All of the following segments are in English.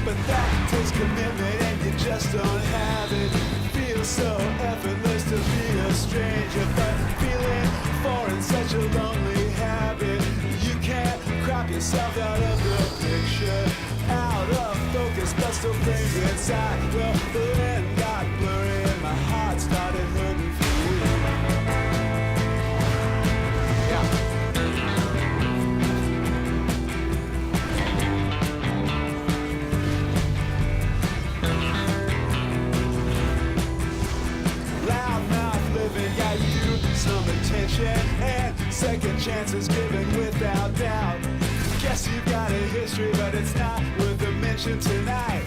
but that takes commitment and you just don't have it. Feels so effortless to be a stranger, but feeling foreign, such a lonely habit. You can't crop yourself out of the picture, out of focus, but still framed inside. Well, the land got blurry and my heart started hurting for you. Yeah. Loudmouth living got you some attention, and second chances given without doubt. Guess you've got a history, but it's not worth a mention tonight.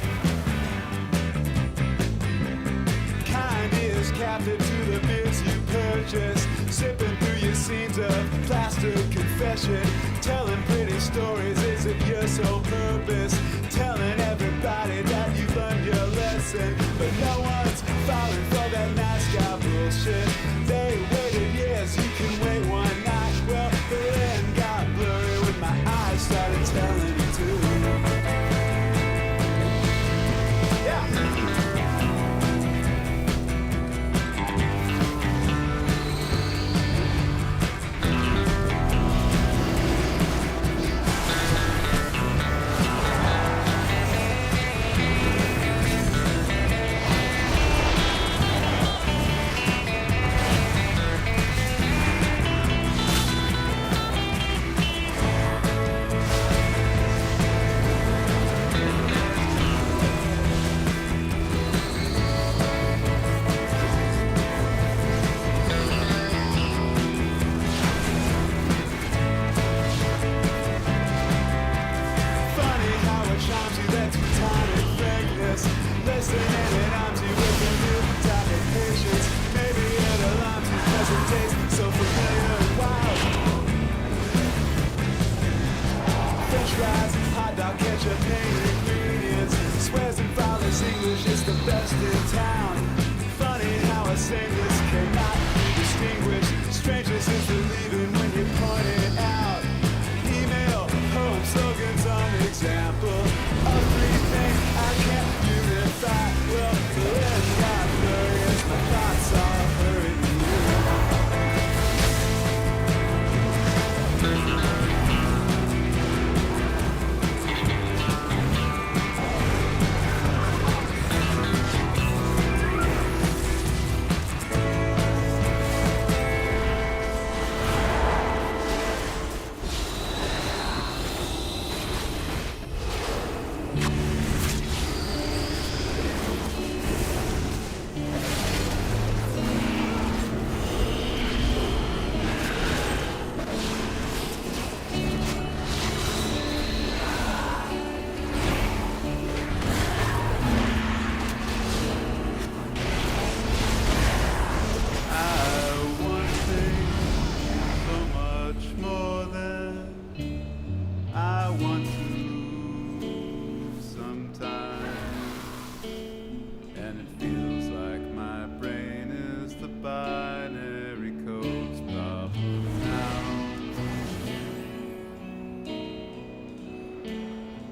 Kind is captive to the beers you purchase, sipping through your scenes of plaster confession, telling pretty stories isn't your sole purpose, telling everybody that you've learned your lesson, but no one's falling for that nice guy bullshit. They waited years, you can wait one night. Well, the end got blurry when my eyes started telling it to. Yeah.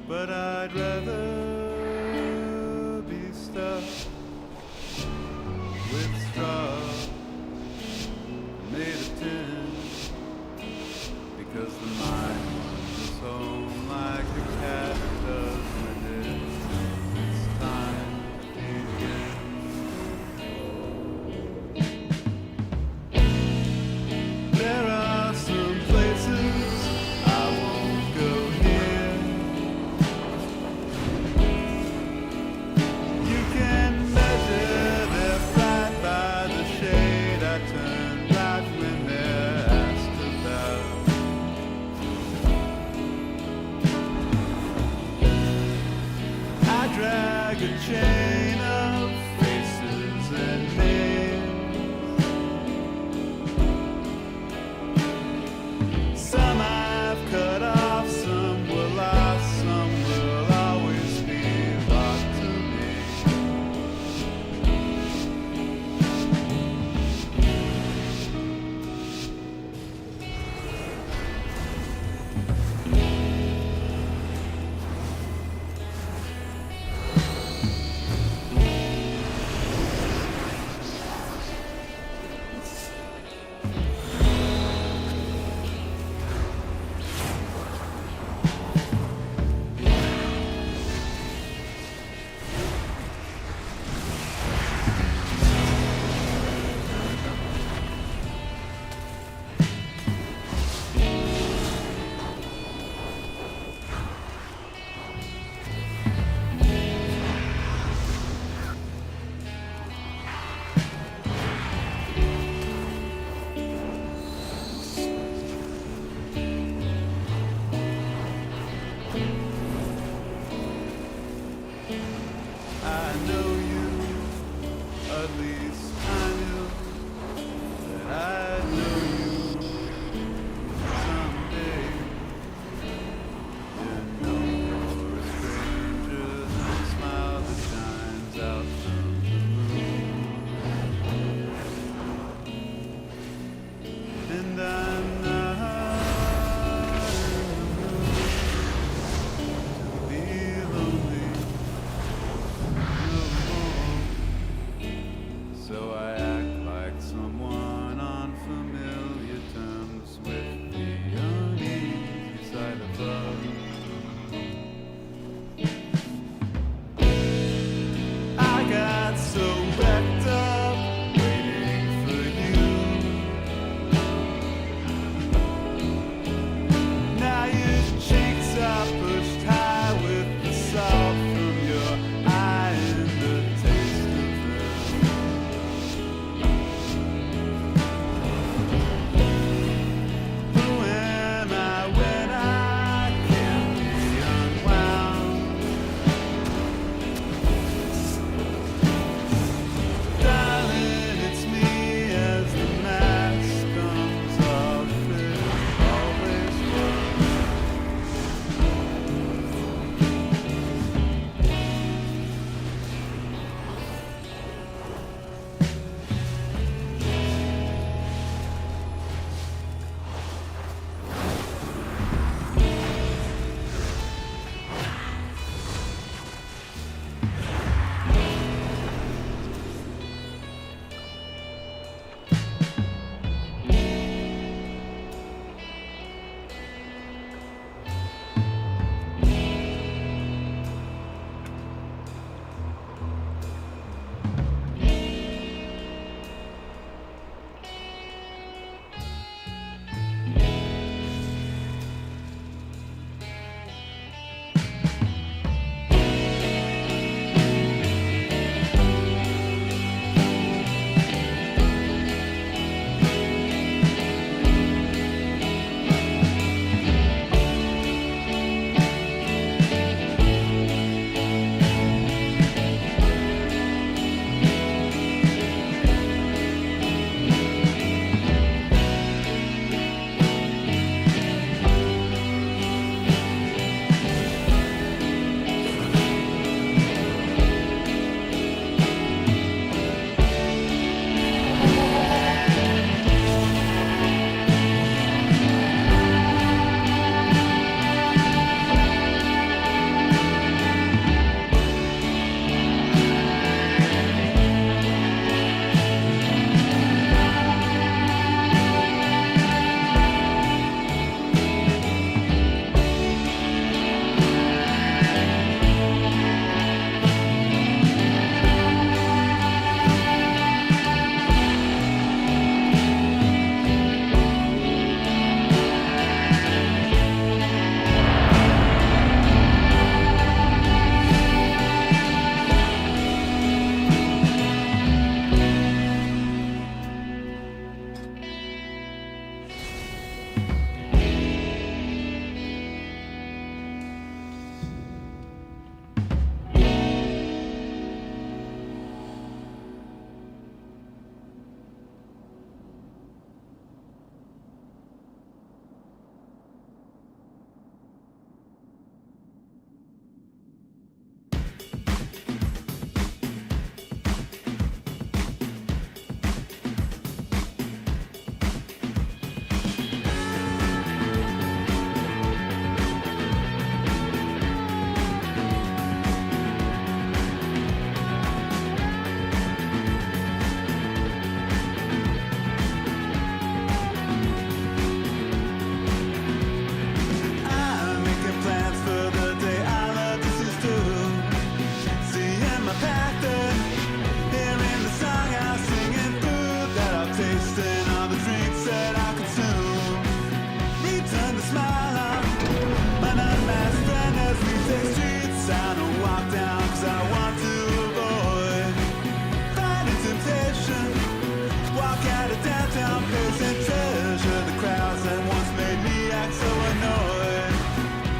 But I'd rather be stuck with straw made of tin, because the mind wanders home like a cat does when it's time to begin. There are some places I won't go near. You can measure their pride by the shade I turn right when they're asked about. I drag a chain of faces and names. Some I've cut off, some were lost, some will always be lost to me. know you, at least I knew that I'd know you someday. You know you're a stranger than a smile that shines out from the moon. And I'm not in the mood to be lonely no more. So I act like someone on familiar terms with the uneasy side of love. I got so wrapped up waiting for you. Now your cheeks are pushed high with the salt from your eye and the taste of them. Who am I when I can't be unwound? Darling, it's me as the mask comes off. It always was.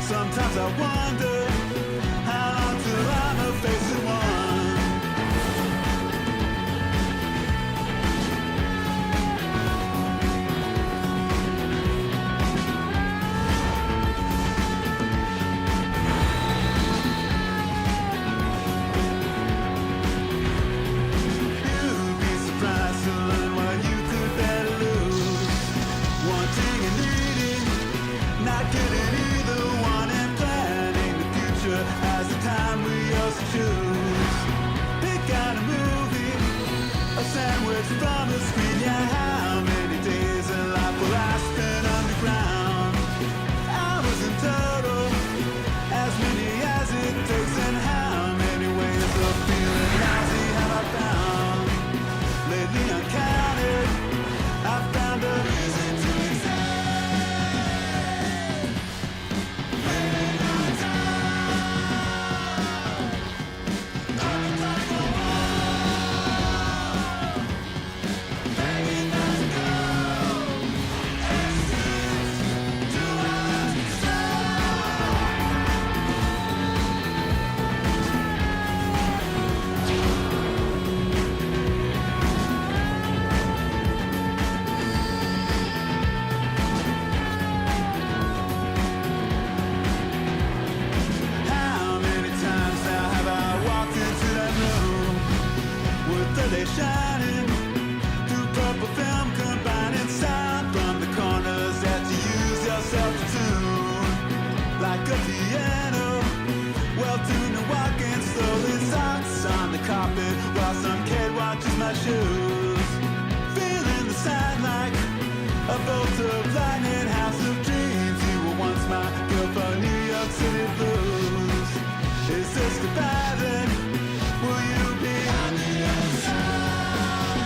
Sometimes I wonder how long till I'm a facing one. shoes. Feeling the sign like a bolt of lightning, house of dreams. You were once my girl for New York City blues. Is this goodbye then? Will you be on the other side?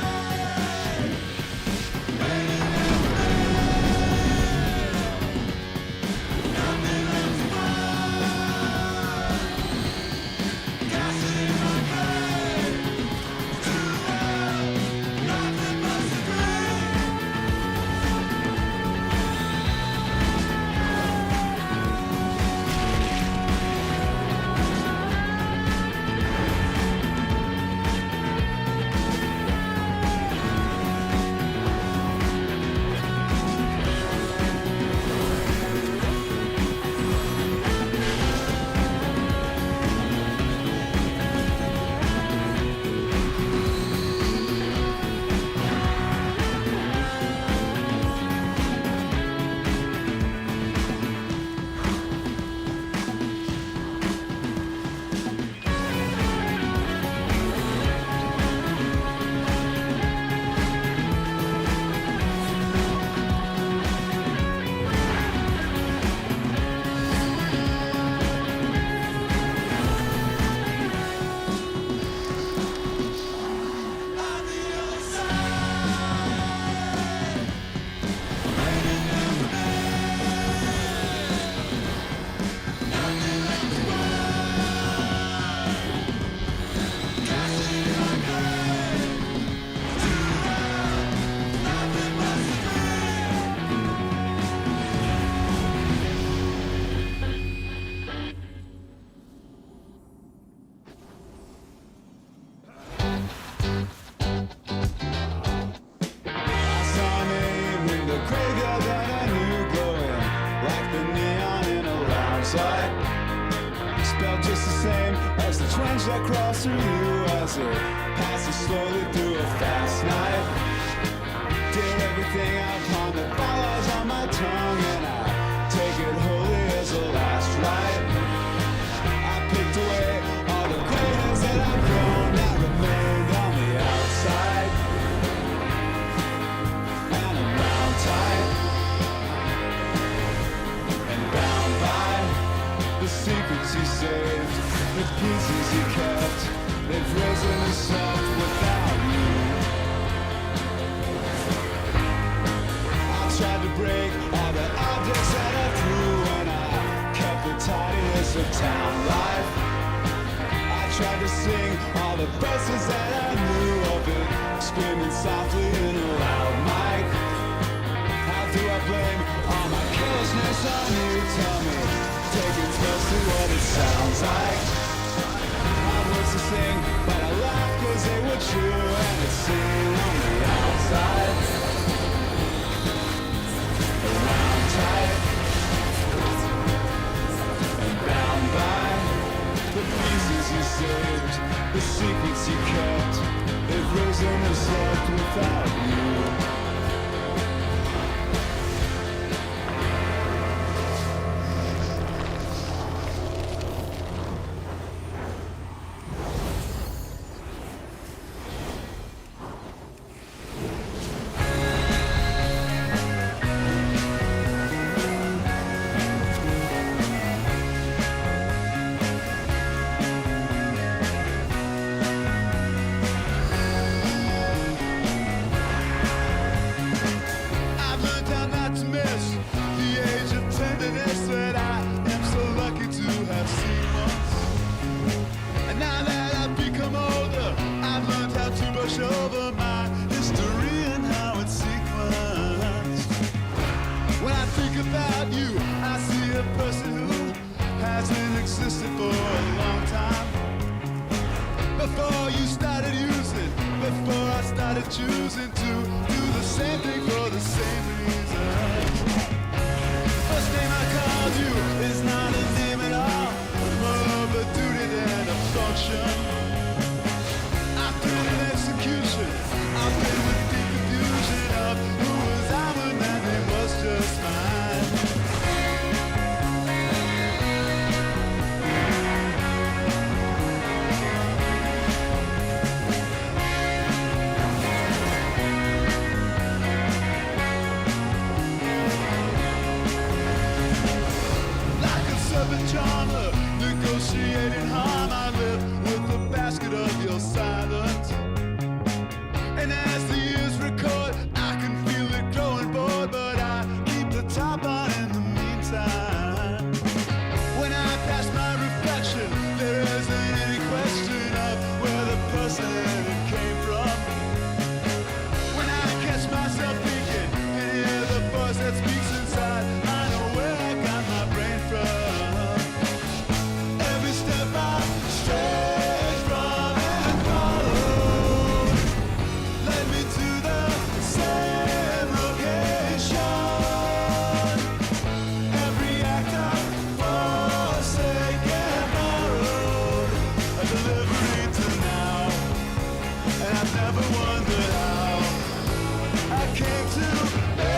Nothing left to find. Gas in my brain. Too loud. Nothing but scream. Spelled just the same as the trench that crossed through you as it passes slowly through a fast night. Did everything upon the bylaws on my tongue, and I take it wholly as a last rite. I picked away all the gray hairs that I've grown that remained on the outside, and I'm bound tight and bound by the secrets you saved, the pieces you kept. They've risen and slept without you. I tried to break all the objects that I threw, and I kept the tidiness of town life. I tried to sing all the verses that I knew of it, screaming softly in a loud mic. How do I blame all my carelessness on you? Tell me, take it close to what it sounds like. My words to sing, but I laugh cause they were true, and it's seen on the outside. Around tight and bound by the pieces you saved, the secrets you kept. They've risen and slept without you. Over my history and how it's sequenced. When I think about you, I see a person who hasn't existed for a long time. Before you started using, before I started choosing to do the same thing for the same reason. First name I called you is not a name at all, more of a duty than a function. I've been with the confusion of who was I when that name was just mine. armor, negotiating harm. I live with the basket of your silence. And as the years record, I can feel it growing bored, but I keep the top on in the meantime. When I pass my reflection, there isn't any question of where the person came from. When I catch myself thinking and hear the voice that speaks inside, I know where I got my brain from. Every step I stray from and followed led me to the same location. Every act I forsake and borrowed a delivery to now, and I've never wondered how I came to be.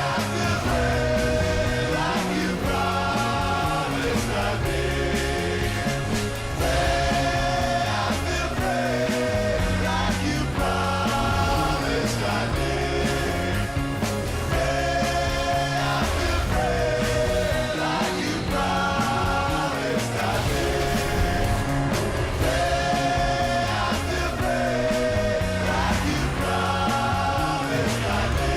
I feel brave, like you promised I'd be. I feel brave, like you promised I'd be. I feel brave, like you promised I'd be. I feel brave, like you promised I'd be.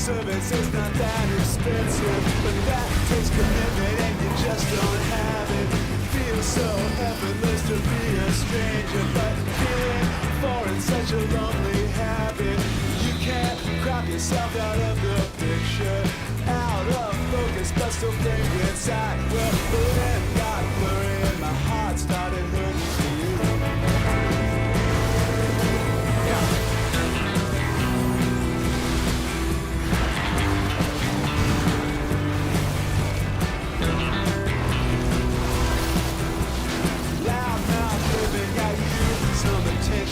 service is not that expensive, but that takes commitment and you just don't have it. Feels so effortless to be a stranger, but feeling foreign, such a lonely habit. You can't crop yourself out of the picture, out of focus, but still framed inside. Well, the land got blurry and my heart started hurting for you.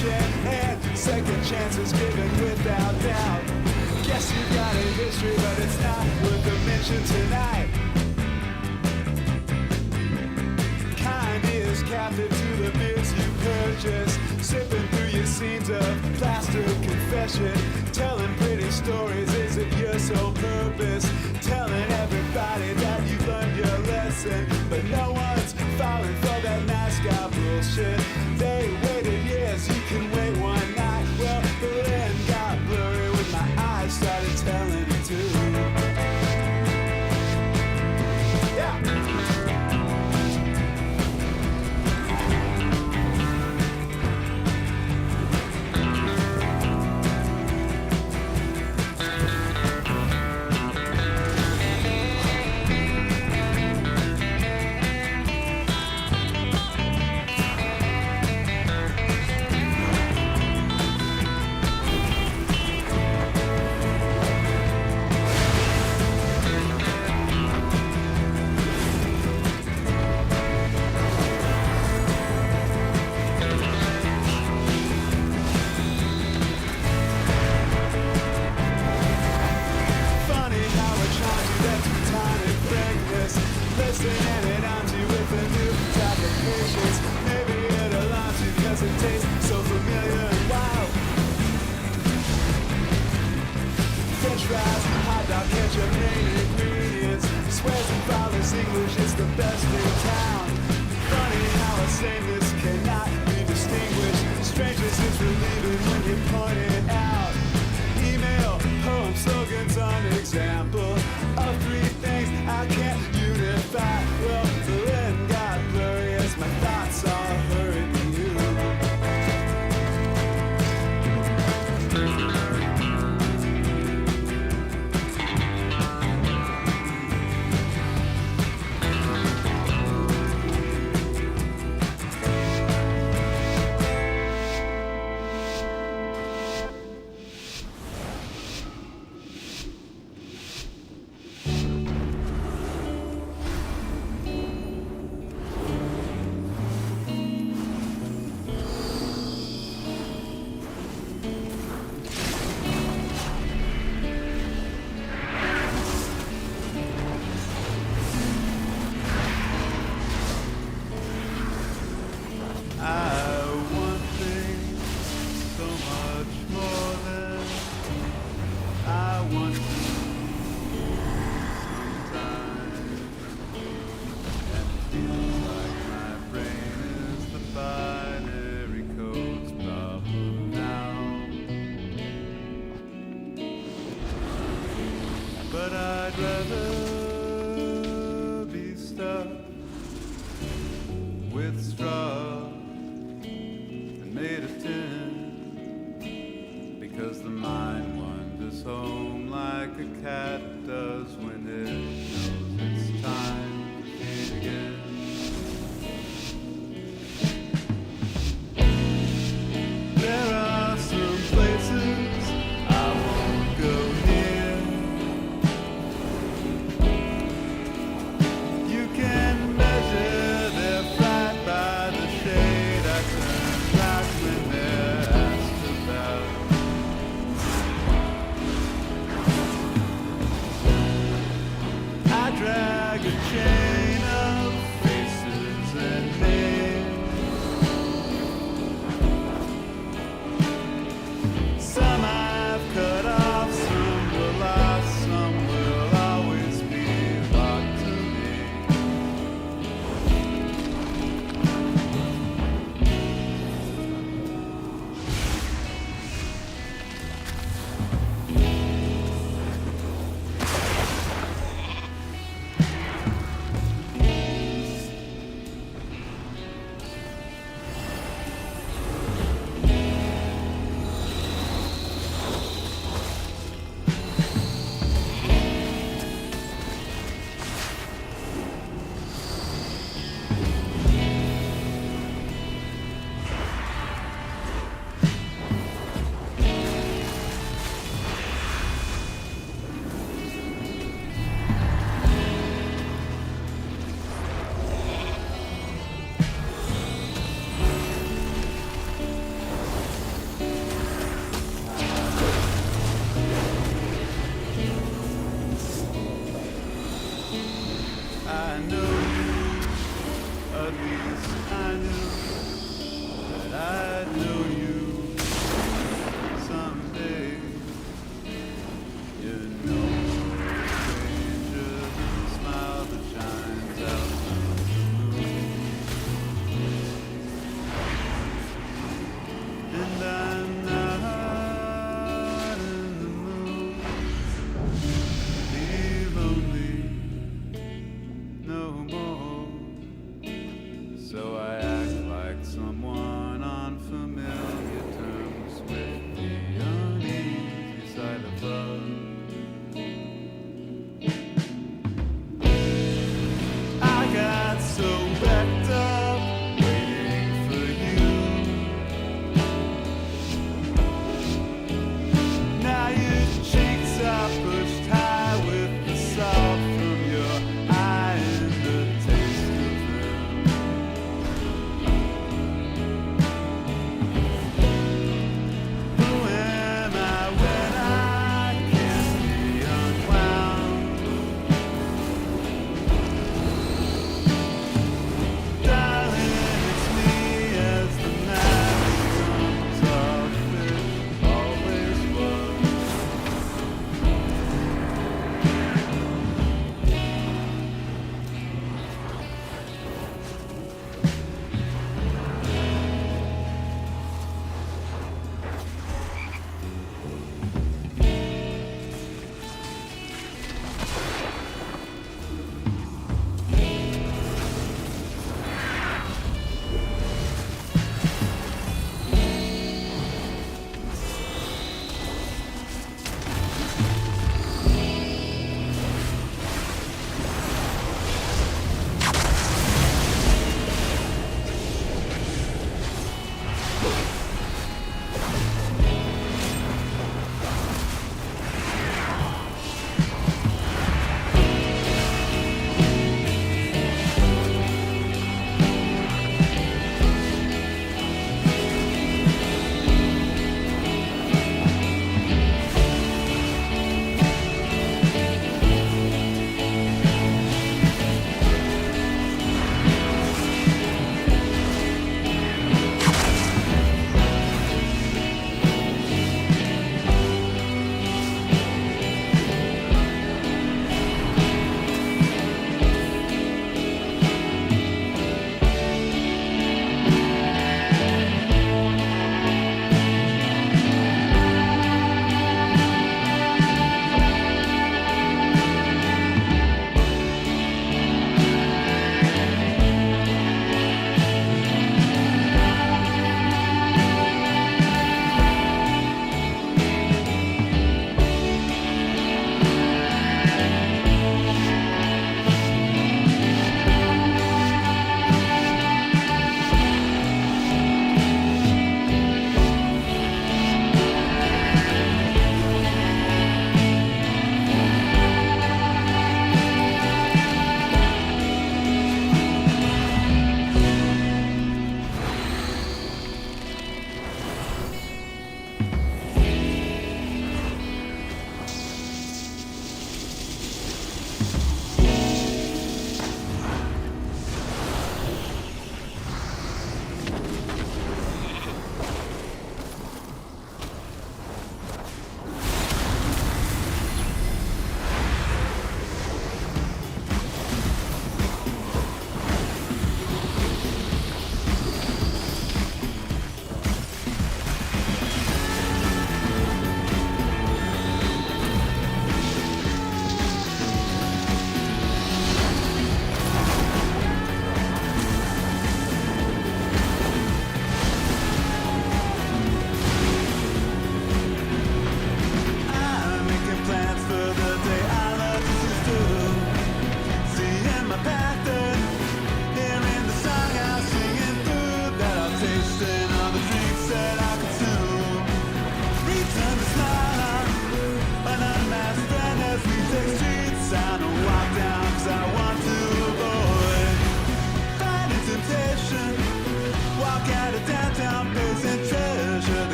And second chances given without doubt. Guess you got a history, but it's not worth a mention tonight. Kind is captive to the beers you purchase, sipping through your scenes of plaster confession, telling pretty stories. Is it your sole purpose? Telling everybody that you've learned your lesson, but no one's falling for that nice guy bullshit. They waited years, you can wait one night. Well, the land got blurry when my eyes started telling it too. Yeah.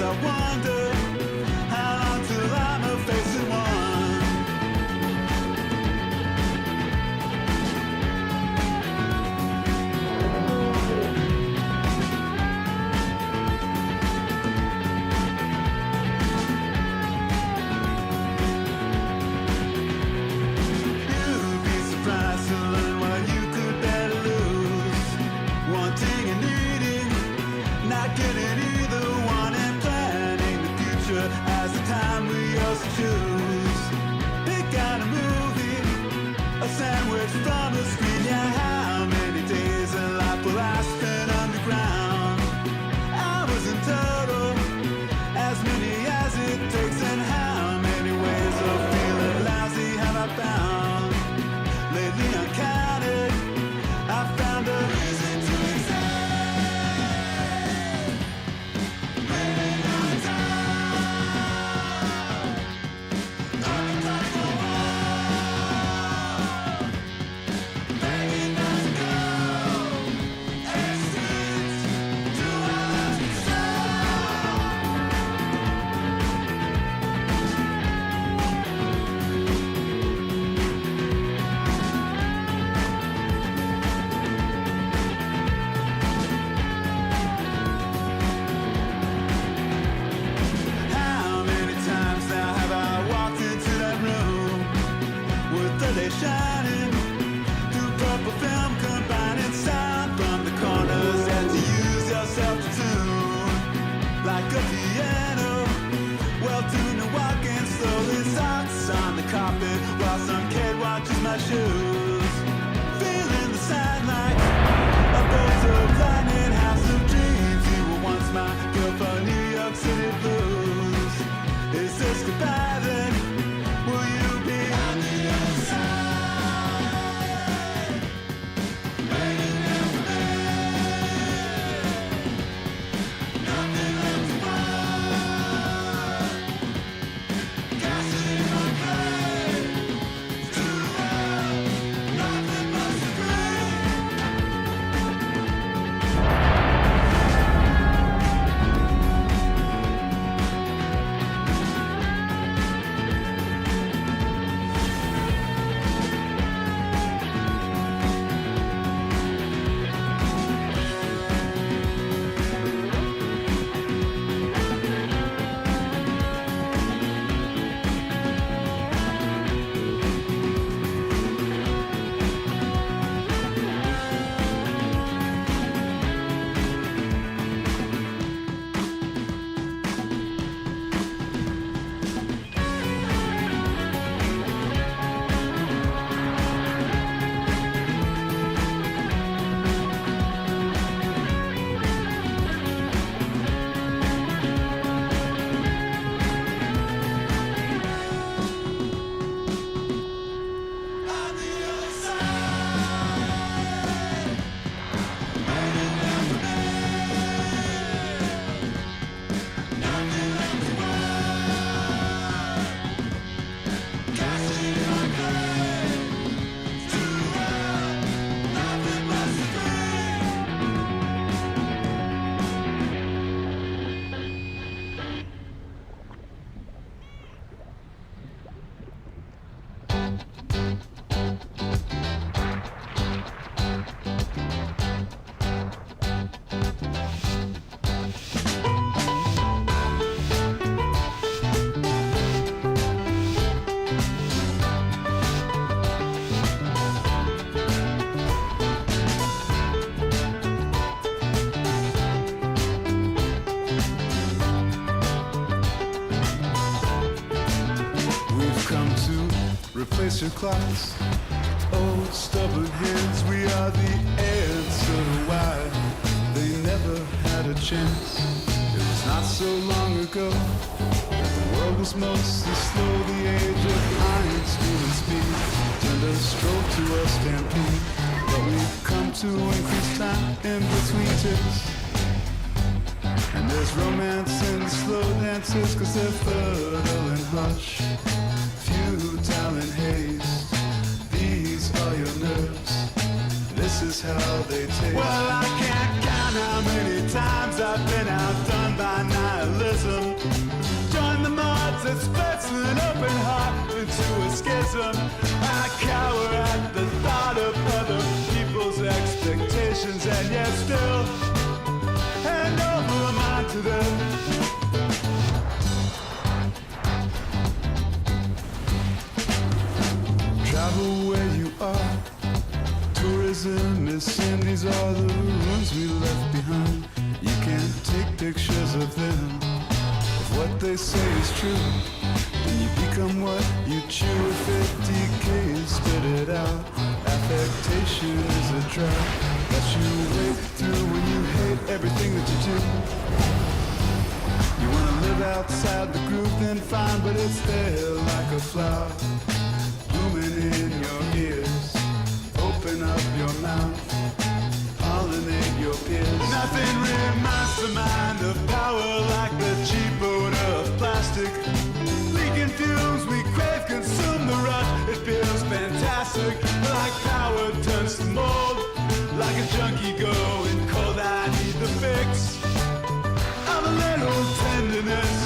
I wonder how long till I'm a facing one. You'd be surprised to learn what you could better lose. Wanting and needing, not getting either one, and planning the future as the time we used to choose. Pick out a movie, a sandwich from a screen. Yeah, how many days in life will I spend underground? Hours in total, as many as it takes, and how many ways of feeling lousy have I found? Lately uncounted, I found a reason to exist. Living on time, nothing but the world, begging us to go extinct. Do I love you so? How many times now have I walked into that room with the day shining through purple film, combining sound from the corners, and to use yourself to tune like a piano, well tuned and walking slowly, socks on the carpet while some kid watches my shoes, feeling the sunlight, a bolt of lightning, house of dreams. You were once my girl for New York City blues. Is this goodbye then? Will you be on the other side? Waiting there for me. Nothing left to want. Gasoline on grave. To the world, nothing but the grave. On the other side, waiting there for me. Nothing left to want. Gasoline on grave. To the world, nothing but the grave. We've come to replace your clocks. Oh, stubborn hands, we are the answer to why they never had a chance. It was not so long ago that the world was mostly slow. The age of iron, steel, and speed turned a stroke to a stampede. But we've come to increase time in between ticks. And there's romance in the slow dances, 'cause they're fertile and hush, futile and haze. These are your nerves, this is how they taste. Well, I can't count how many times I've been outdone by nihilism criticism. I cower at the thought of other people's expectations, and yet still hand over mine to them. Travel where you are. Tourism is sin. These are the rooms we left behind. You can't take pictures of them. If what they say is true, then you become what you chew. If it decays, spit it out. Affectation is a drug that you wade through when you hate everything that you do. You wanna live outside the groove, then fine, but it's there like a flower blooming in your ears. Open up your mouth, pollinate your peers. Nothing reminds the mind of power like the cheap odor of plastic. Leaking fumes, we crave, consume the rush. It feels fantastic, like power turns to mold. Like a junkie going cold, I need the fix of a little tenderness.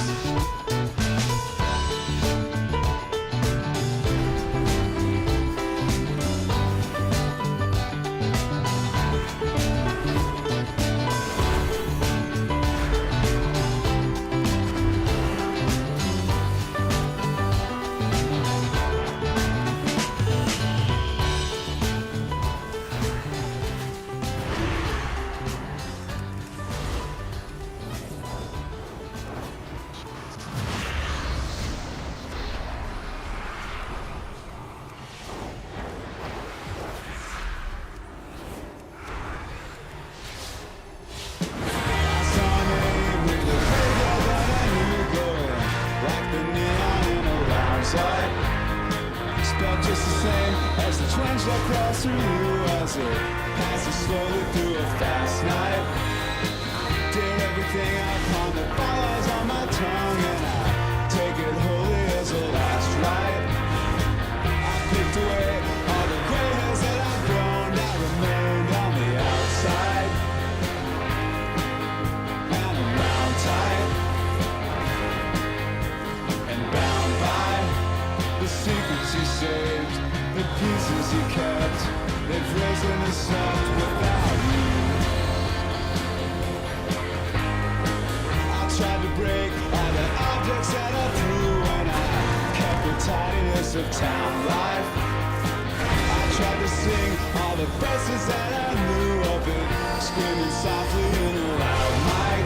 Just the same as the twinge that crawls through you as it passes slowly through a fast night. Dare everything upon the follows on my tongue, and I take it wholly as a last rite. I picked away all the gray hairs that I've grown. I remained on the outside, and I'm bound tight and bound by the secrets you saved, the pieces you kept. They've risen and slept without you. I tried to break all the objects that I threw, and I kept the tidiness of town life. I tried to sing all the verses that I knew of it, screaming softly in a loud mic.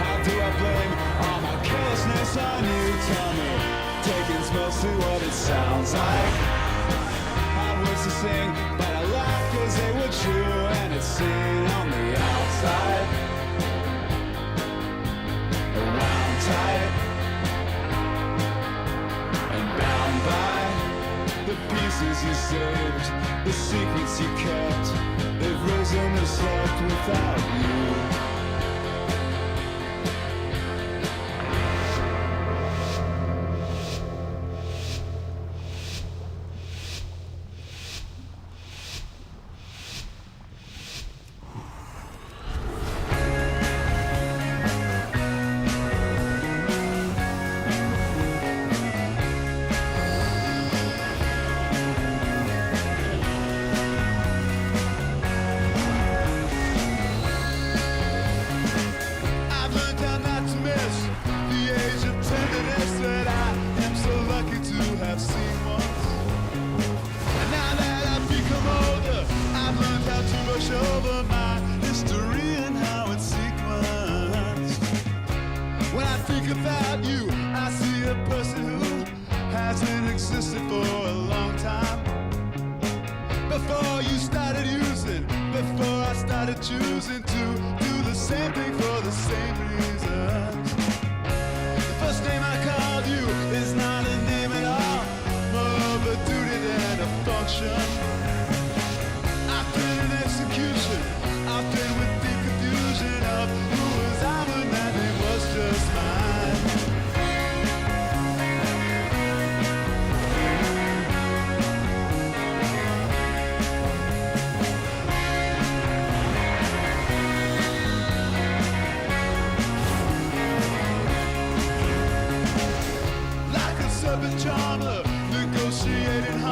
How do I blame all my carelessness on you? Tell me. Taking's mostly what it sounds like. Hard words to sing, but I laugh cause they were true, and it's seen on the outside. Around tight and bound by the pieces you saved, the secrets you kept. They've risen and slept without you. Over my history and how it's sequenced. When I think about you, I see a person who hasn't existed for a long time. Before you started using, before I started choosing to do the same thing for the same reasons. The first name I called you is not a name at all, more of a duty than a function. Execution, often with the confusion of who was I when that name was just mine. Like a serpent charmer, negotiating initiating